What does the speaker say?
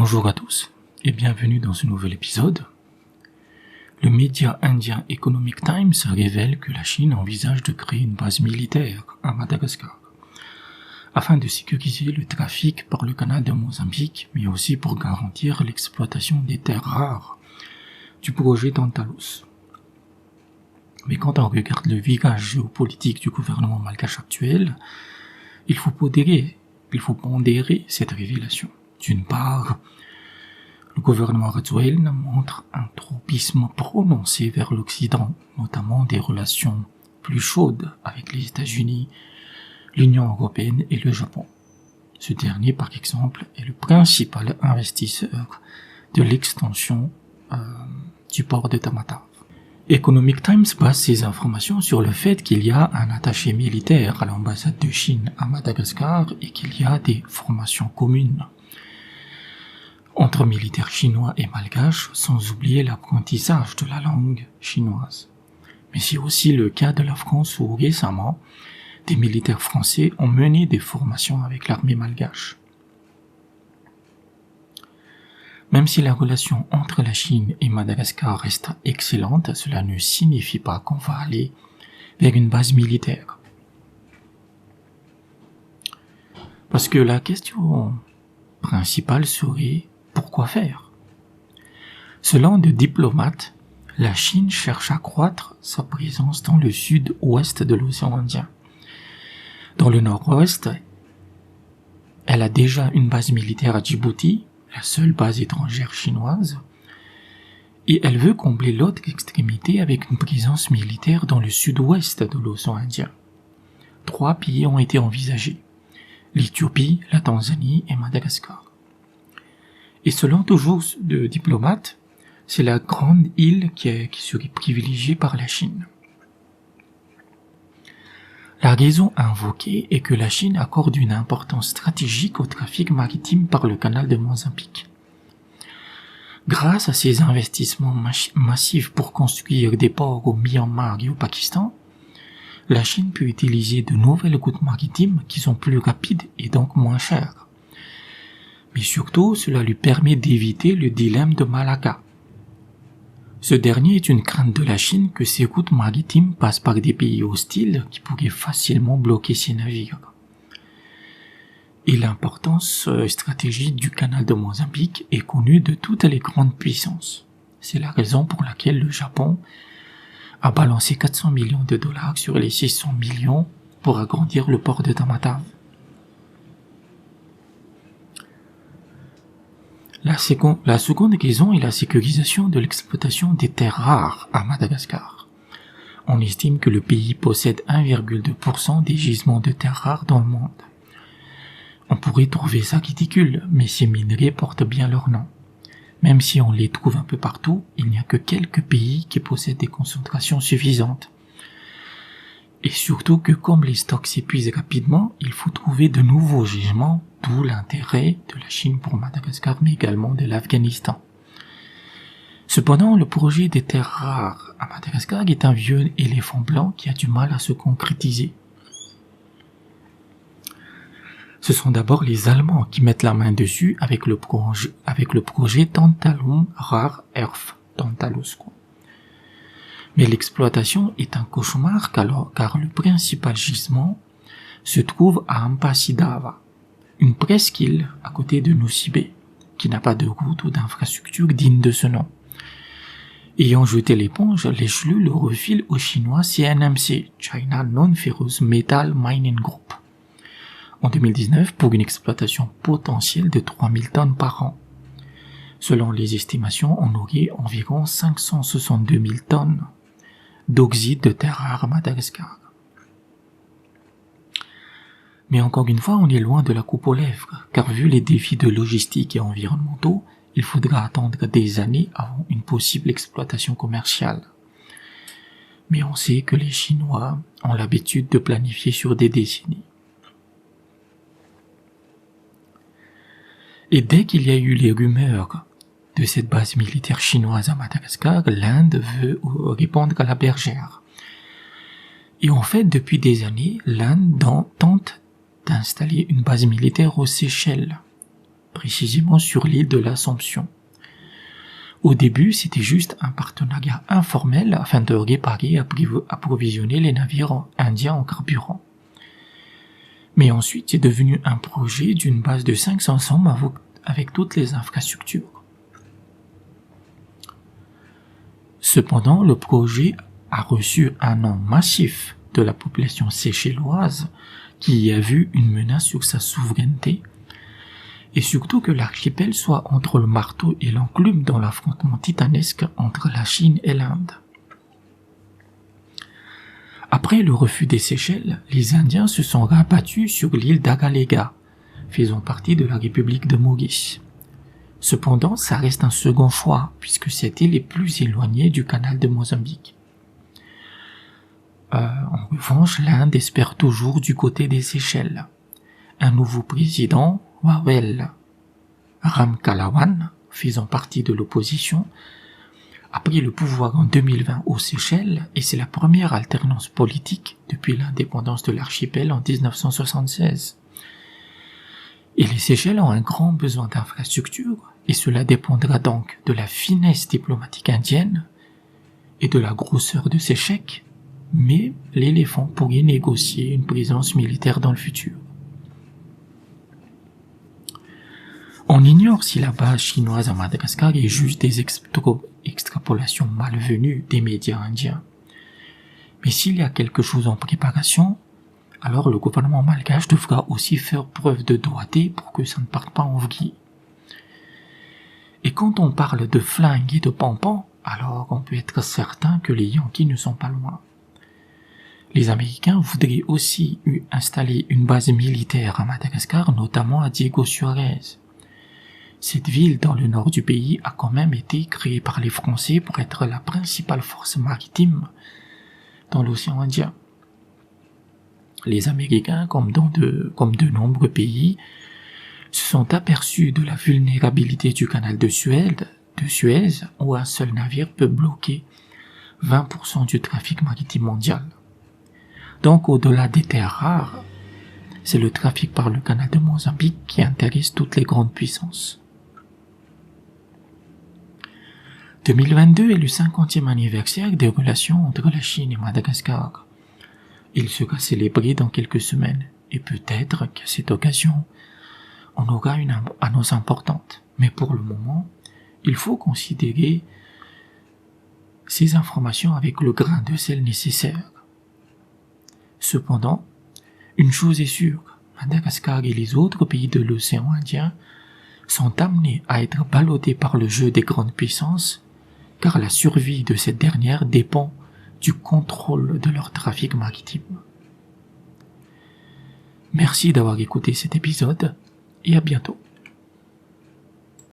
Bonjour à tous et bienvenue dans ce nouvel épisode. Le média indien Economic Times révèle que la Chine envisage de créer une base militaire à Madagascar afin de sécuriser le trafic par le canal de Mozambique, mais aussi pour garantir l'exploitation des terres rares du projet Tantalus. Mais quand on regarde le virage géopolitique du gouvernement malgache actuel, il faut pondérer cette révélation. D'une part, le gouvernement Rajoelina montre un tropisme prononcé vers l'Occident, notamment des relations plus chaudes avec les États-Unis, l'Union européenne et le Japon. Ce dernier, par exemple, est le principal investisseur de l'extension du port de Tamatave. Economic Times base ses informations sur le fait qu'il y a un attaché militaire à l'ambassade de Chine à Madagascar et qu'il y a des formations communes entre militaires chinois et malgaches, sans oublier l'apprentissage de la langue chinoise. Mais c'est aussi le cas de la France où récemment, des militaires français ont mené des formations avec l'armée malgache. Même si la relation entre la Chine et Madagascar reste excellente, cela ne signifie pas qu'on va aller vers une base militaire. Parce que la question principale serait pourquoi faire? Selon des diplomates, la Chine cherche à accroître sa présence dans le sud-ouest de l'océan Indien. Dans le nord-ouest, elle a déjà une base militaire à Djibouti, la seule base étrangère chinoise, et elle veut combler l'autre extrémité avec une présence militaire dans le sud-ouest de l'océan Indien. 3 pays ont été envisagés: l'Éthiopie, la Tanzanie et Madagascar. Et selon toujours de diplomates, c'est la grande île qui serait privilégiée par la Chine. La raison invoquée est que la Chine accorde une importance stratégique au trafic maritime par le canal de Mozambique. Grâce à ses investissements massifs pour construire des ports au Myanmar et au Pakistan, la Chine peut utiliser de nouvelles routes maritimes qui sont plus rapides et donc moins chères. Mais surtout, cela lui permet d'éviter le dilemme de Malacca. Ce dernier est une crainte de la Chine que ces routes maritimes passent par des pays hostiles qui pourraient facilement bloquer ses navires. Et l'importance stratégique du canal de Mozambique est connue de toutes les grandes puissances. C'est la raison pour laquelle le Japon a balancé 400 millions de dollars sur les 600 millions pour agrandir le port de Tamatave. La seconde raison est la sécurisation de l'exploitation des terres rares à Madagascar. On estime que le pays possède 1,2% des gisements de terres rares dans le monde. On pourrait trouver ça ridicule, mais ces minerais portent bien leur nom. Même si on les trouve un peu partout, il n'y a que quelques pays qui possèdent des concentrations suffisantes. Et surtout que comme les stocks s'épuisent rapidement, il faut trouver de nouveaux gisements, d'où l'intérêt de la Chine pour Madagascar, mais également de l'Afghanistan. Cependant, le projet des terres rares à Madagascar est un vieux éléphant blanc qui a du mal à se concrétiser. Ce sont d'abord les Allemands qui mettent la main dessus avec le projet Tantalum Rare Earth, Tantalus. Mais l'exploitation est un cauchemar car le principal gisement se trouve à Ampasidava, une presqu'île à côté de Nosy Be, qui n'a pas de route ou d'infrastructure digne de ce nom. Ayant jeté l'éponge, les chelus le refilent au chinois CNMC, China Non-Ferrous Metal Mining Group, en 2019 pour une exploitation potentielle de 3000 tonnes par an. Selon les estimations, on aurait environ 562 000 tonnes d'oxyde de terre rare à Madagascar. Mais encore une fois, on est loin de la coupe aux lèvres, car vu les défis de logistique et environnementaux, il faudra attendre des années avant une possible exploitation commerciale. Mais on sait que les Chinois ont l'habitude de planifier sur des décennies. Et dès qu'il y a eu les rumeurs de cette base militaire chinoise à Madagascar, l'Inde veut répondre à la bergère. Et en fait, depuis des années, l'Inde tente d'installer une base militaire aux Seychelles. précisément sur l'île de l'Assomption. Au début, c'était juste un partenariat informel afin de réparer et approvisionner les navires indiens en carburant. Mais ensuite, c'est devenu un projet d'une base de 500 hommes avec toutes les infrastructures. Cependant, le projet a reçu un nom massif de la population séchelloise qui y a vu une menace sur sa souveraineté, et surtout que l'archipel soit entre le marteau et l'enclume dans l'affrontement titanesque entre la Chine et l'Inde. Après le refus des Seychelles, les Indiens se sont rabattus sur l'île d'Agalega, faisant partie de la République de Maurice. Cependant, ça reste un second choix, puisque cette île est plus éloignée du canal de Mozambique. En revanche, l'Inde espère toujours du côté des Seychelles. Un nouveau président, Wawel Ramkalawan, faisant partie de l'opposition, a pris le pouvoir en 2020 aux Seychelles et c'est la première alternance politique depuis l'indépendance de l'archipel en 1976. Et les Seychelles ont un grand besoin d'infrastructures et cela dépendra donc de la finesse diplomatique indienne et de la grosseur de ses chèques, mais l'éléphant pourrait négocier une présence militaire dans le futur. On ignore si la base chinoise à Madagascar est juste des extrapolations malvenues des médias indiens. Mais s'il y a quelque chose en préparation, alors le gouvernement malgache devra aussi faire preuve de doigté pour que ça ne parte pas en vrille. Et quand on parle de flingues et de pampans, alors on peut être certain que les Yankees ne sont pas loin. Les Américains voudraient aussi installer une base militaire à Madagascar, notamment à Diego Suarez. Cette ville dans le nord du pays a quand même été créée par les Français pour être la principale force maritime dans l'océan Indien. Les Américains, comme de nombreux pays, se sont aperçus de la vulnérabilité du canal de Suez, où un seul navire peut bloquer 20% du trafic maritime mondial. Donc, au-delà des terres rares, c'est le trafic par le canal de Mozambique qui intéresse toutes les grandes puissances. 2022 est le 50e anniversaire des relations entre la Chine et Madagascar. Il sera célébré dans quelques semaines, et peut-être qu'à cette occasion, on aura une annonce importante. Mais pour le moment, il faut considérer ces informations avec le grain de sel nécessaire. Cependant, une chose est sûre, Madagascar et les autres pays de l'océan Indien sont amenés à être ballottés par le jeu des grandes puissances, car la survie de cette dernière dépend du contrôle de leur trafic maritime. Merci d'avoir écouté cet épisode et à bientôt.